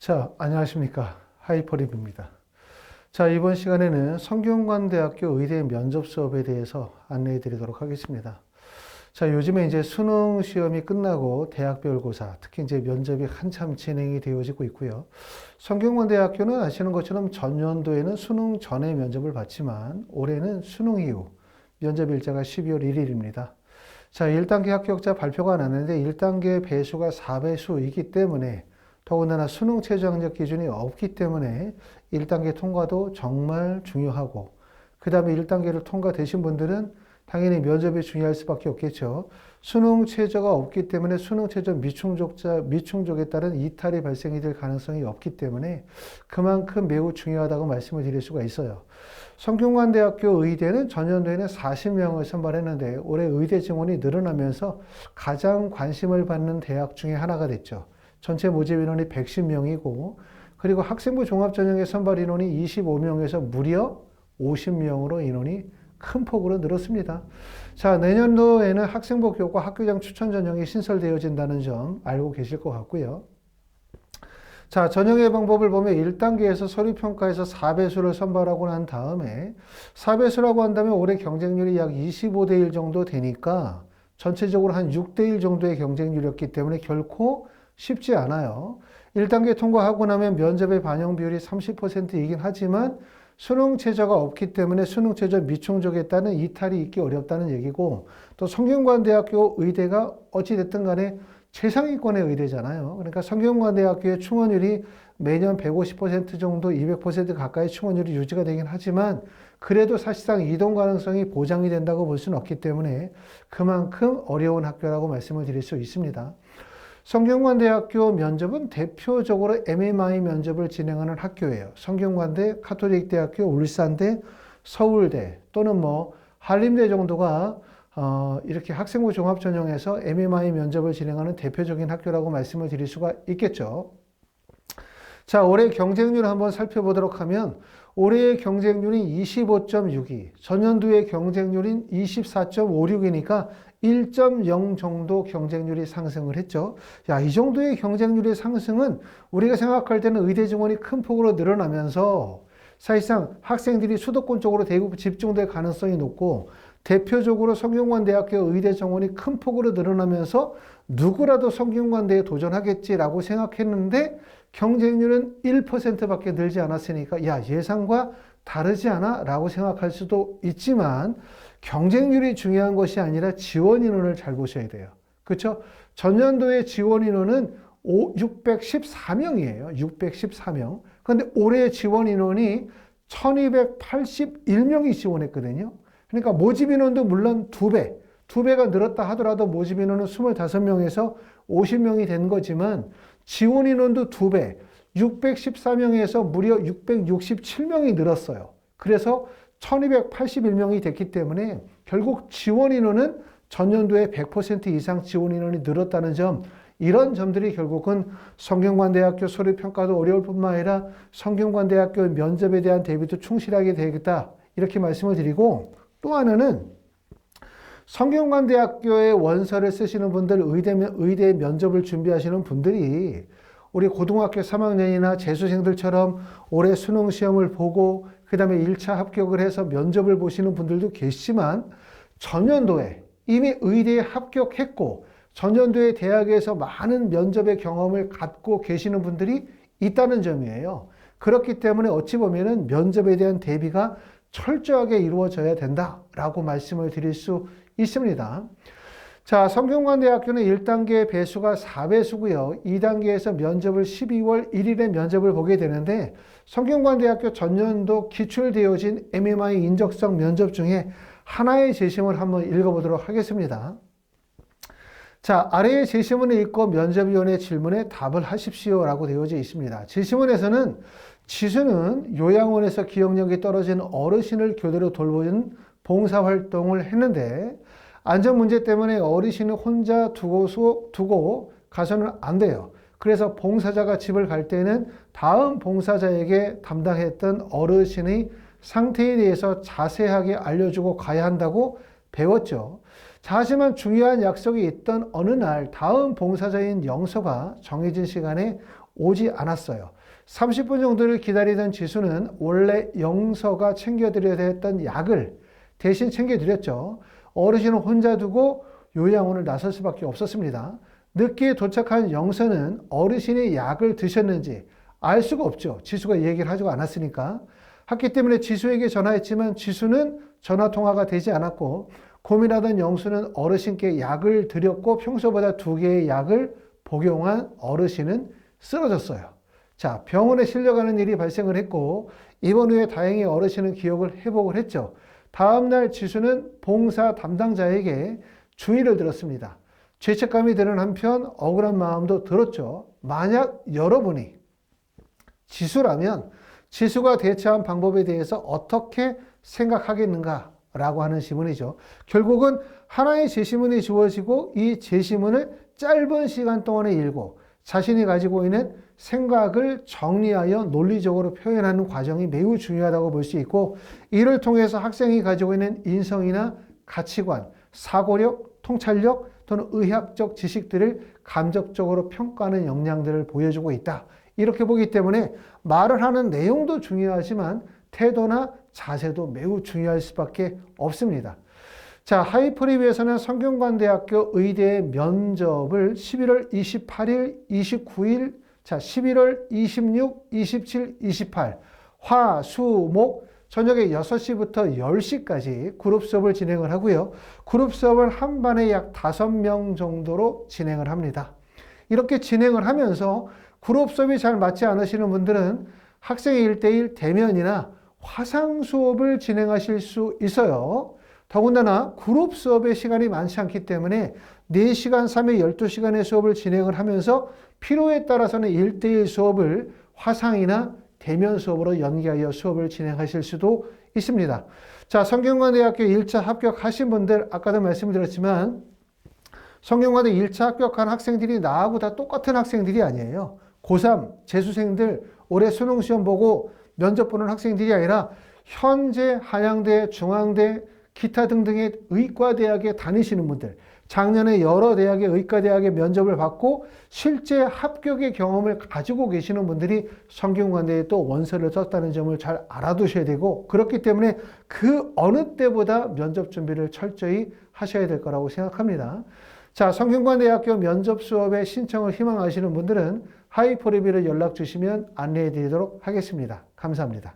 자, 안녕하십니까. 하이퍼립입니다. 자, 이번 시간에는 성균관대학교 의대 면접 수업에 대해서 안내해 드리도록 하겠습니다. 자, 요즘에 이제 수능 시험이 끝나고 대학별고사, 특히 이제 면접이 한참 진행이 되어지고 있고요. 성균관대학교는 아시는 것처럼 전년도에는 수능 전에 면접을 봤지만 올해는 수능 이후 면접 일자가 12월 1일입니다. 자, 1단계 합격자 발표가 났는데 1단계 배수가 4배수이기 때문에 더군다나 수능 최저 학력 기준이 없기 때문에 1단계 통과도 정말 중요하고 그 다음에 1단계를 통과되신 분들은 당연히 면접이 중요할 수밖에 없겠죠. 수능 최저가 없기 때문에 수능 최저 미충족에 따른 이탈이 발생이 될 가능성이 없기 때문에 그만큼 매우 중요하다고 말씀을 드릴 수가 있어요. 성균관대학교 의대는 전년도에는 40명을 선발했는데 올해 의대 증원이 늘어나면서 가장 관심을 받는 대학 중에 하나가 됐죠. 전체 모집 인원이 110명이고 그리고 학생부 종합전형의 선발 인원이 25명에서 무려 50명으로 인원이 큰 폭으로 늘었습니다. 자, 내년도에는 학생부 교과 학교장 추천 전형이 신설되어진다는 점 알고 계실 것 같고요. 자, 전형의 방법을 보면 1단계에서 서류평가에서 4배수를 선발하고 난 다음에 4배수라고 한다면 올해 경쟁률이 약 25대 1 정도 되니까 전체적으로 한 6대 1 정도의 경쟁률이었기 때문에 결코 쉽지 않아요. 1단계 통과하고 나면 면접의 반영 비율이 30%이긴 하지만 수능 최저가 없기 때문에 수능 최저 미충족에 따른 이탈이 있기 어렵다는 얘기고 또 성균관대학교 의대가 어찌됐든 간에 최상위권의 의대잖아요. 그러니까 성균관대학교의 충원율이 매년 150% 정도 200% 가까이 충원율이 유지가 되긴 하지만 그래도 사실상 이동 가능성이 보장이 된다고 볼 수는 없기 때문에 그만큼 어려운 학교라고 말씀을 드릴 수 있습니다. 성균관대학교 면접은 대표적으로 MMI 면접을 진행하는 학교예요. 성균관대, 가톨릭대학교, 울산대, 서울대 또는 뭐 한림대 정도가 이렇게 학생부 종합전형에서 MMI 면접을 진행하는 대표적인 학교라고 말씀을 드릴 수가 있겠죠. 자, 올해 경쟁률 한번 살펴보도록 하면 올해의 경쟁률이 25.62, 전년도의 경쟁률인 24.56이니까 1.0 정도 경쟁률이 상승을 했죠. 야, 이 정도의 경쟁률의 상승은 우리가 생각할 때는 의대 증원이 큰 폭으로 늘어나면서 사실상 학생들이 수도권 쪽으로 대부분 집중될 가능성이 높고 대표적으로 성균관대학교 의대 정원이 큰 폭으로 늘어나면서 누구라도 성균관대에 도전하겠지라고 생각했는데 경쟁률은 1%밖에 늘지 않았으니까 야, 예상과 다르지 않아? 라고 생각할 수도 있지만 경쟁률이 중요한 것이 아니라 지원 인원을 잘 보셔야 돼요. 그렇죠? 전년도의 지원 인원은 614명이에요. 614명. 그런데 올해 지원 인원이 1281명이 지원했거든요. 그러니까 모집 인원도 물론 2배가 늘었다 하더라도 모집 인원은 25명에서 50명이 된 거지만 지원 인원도 2배, 614명에서 무려 667명이 늘었어요. 그래서 1281명이 됐기 때문에 결국 지원 인원은 전년도에 100% 이상 지원 인원이 늘었다는 점, 이런 점들이 결국은 성균관대학교 서류평가도 어려울 뿐만 아니라 성균관대학교 면접에 대한 대비도 충실하게 되겠다, 이렇게 말씀을 드리고, 또 하나는 성균관대학교의 원서를 쓰시는 분들, 의대 면접을 준비하시는 분들이 우리 고등학교 3학년이나 재수생들처럼 올해 수능 시험을 보고 그 다음에 1차 합격을 해서 면접을 보시는 분들도 계시지만 전년도에 이미 의대에 합격했고 전년도에 대학에서 많은 면접의 경험을 갖고 계시는 분들이 있다는 점이에요. 그렇기 때문에 어찌 보면은 면접에 대한 대비가 철저하게 이루어져야 된다라고 말씀을 드릴 수 있습니다. 자, 성균관대학교는 1단계 배수가 4배수고요. 2단계에서 면접을 12월 1일에 면접을 보게 되는데 성균관대학교 전년도 기출되어진 MMI 인적성 면접 중에 하나의 제시문을 한번 읽어보도록 하겠습니다. 자, 아래의 제시문을 읽고 면접위원의 질문에 답을 하십시오 라고 되어져 있습니다. 제시문에서는 지수는 요양원에서 기억력이 떨어진 어르신을 교대로 돌보는 봉사활동을 했는데 안전 문제 때문에 어르신을 혼자 두고 가서는 안 돼요. 그래서 봉사자가 집을 갈 때는 다음 봉사자에게 담당했던 어르신의 상태에 대해서 자세하게 알려주고 가야 한다고 배웠죠. 자, 하지만 중요한 약속이 있던 어느 날 다음 봉사자인 영서가 정해진 시간에 오지 않았어요. 30분 정도를 기다리던 지수는 원래 영서가 챙겨드려야 했던 약을 대신 챙겨드렸죠. 어르신을 혼자 두고 요양원을 나설 수밖에 없었습니다. 늦게 도착한 영서는 어르신이 약을 드셨는지 알 수가 없죠. 지수가 얘기를 하지 않았으니까. 했기 때문에 지수에게 전화했지만 지수는 전화통화가 되지 않았고, 고민하던 영수는 어르신께 약을 드렸고 평소보다 2개의 약을 복용한 어르신은 쓰러졌어요. 자, 병원에 실려가는 일이 발생을 했고, 입원 후에 다행히 어르신은 기억을 회복을 했죠. 다음날 지수는 봉사 담당자에게 주의를 들었습니다. 죄책감이 드는 한편 억울한 마음도 들었죠. 만약 여러분이 지수라면 지수가 대처한 방법에 대해서 어떻게 생각하겠는가라고 하는 지문이죠. 결국은 하나의 제시문이 주어지고 이 제시문을 짧은 시간 동안에 읽고 자신이 가지고 있는 생각을 정리하여 논리적으로 표현하는 과정이 매우 중요하다고 볼 수 있고, 이를 통해서 학생이 가지고 있는 인성이나 가치관, 사고력, 통찰력 또는 의학적 지식들을 감정적으로 평가하는 역량들을 보여주고 있다. 이렇게 보기 때문에 말을 하는 내용도 중요하지만 태도나 자세도 매우 중요할 수밖에 없습니다. 자, 하이프리뷰에서는 성균관대학교 의대 면접을 11월 28일, 29일, 자, 11월 26, 27, 28, 화, 수, 목, 저녁에 6시부터 10시까지 그룹 수업을 진행을 하고요. 그룹 수업을 한 반에 약 5명 정도로 진행을 합니다. 이렇게 진행을 하면서 그룹 수업이 잘 맞지 않으시는 분들은 학생의 1대1 대면이나 화상 수업을 진행하실 수 있어요. 더군다나 그룹 수업의 시간이 많지 않기 때문에 4시간, 3회 12시간의 수업을 진행을 하면서 필요에 따라서는 1대1 수업을 화상이나 대면 수업으로 연계하여 수업을 진행하실 수도 있습니다. 자, 성균관대학교 1차 합격하신 분들, 아까도 말씀드렸지만 성균관대 1차 합격한 학생들이 나하고 다 똑같은 학생들이 아니에요. 고3 재수생들 올해 수능시험 보고 면접 보는 학생들이 아니라 현재 한양대, 중앙대, 기타 등등의 의과대학에 다니시는 분들, 작년에 여러 대학의 의과대학의 면접을 받고 실제 합격의 경험을 가지고 계시는 분들이 성균관대에 또 원서를 썼다는 점을 잘 알아두셔야 되고, 그렇기 때문에 그 어느 때보다 면접 준비를 철저히 하셔야 될 거라고 생각합니다. 자, 성균관대학교 면접 수업에 신청을 희망하시는 분들은 하이포레비를 연락 주시면 안내해 드리도록 하겠습니다. 감사합니다.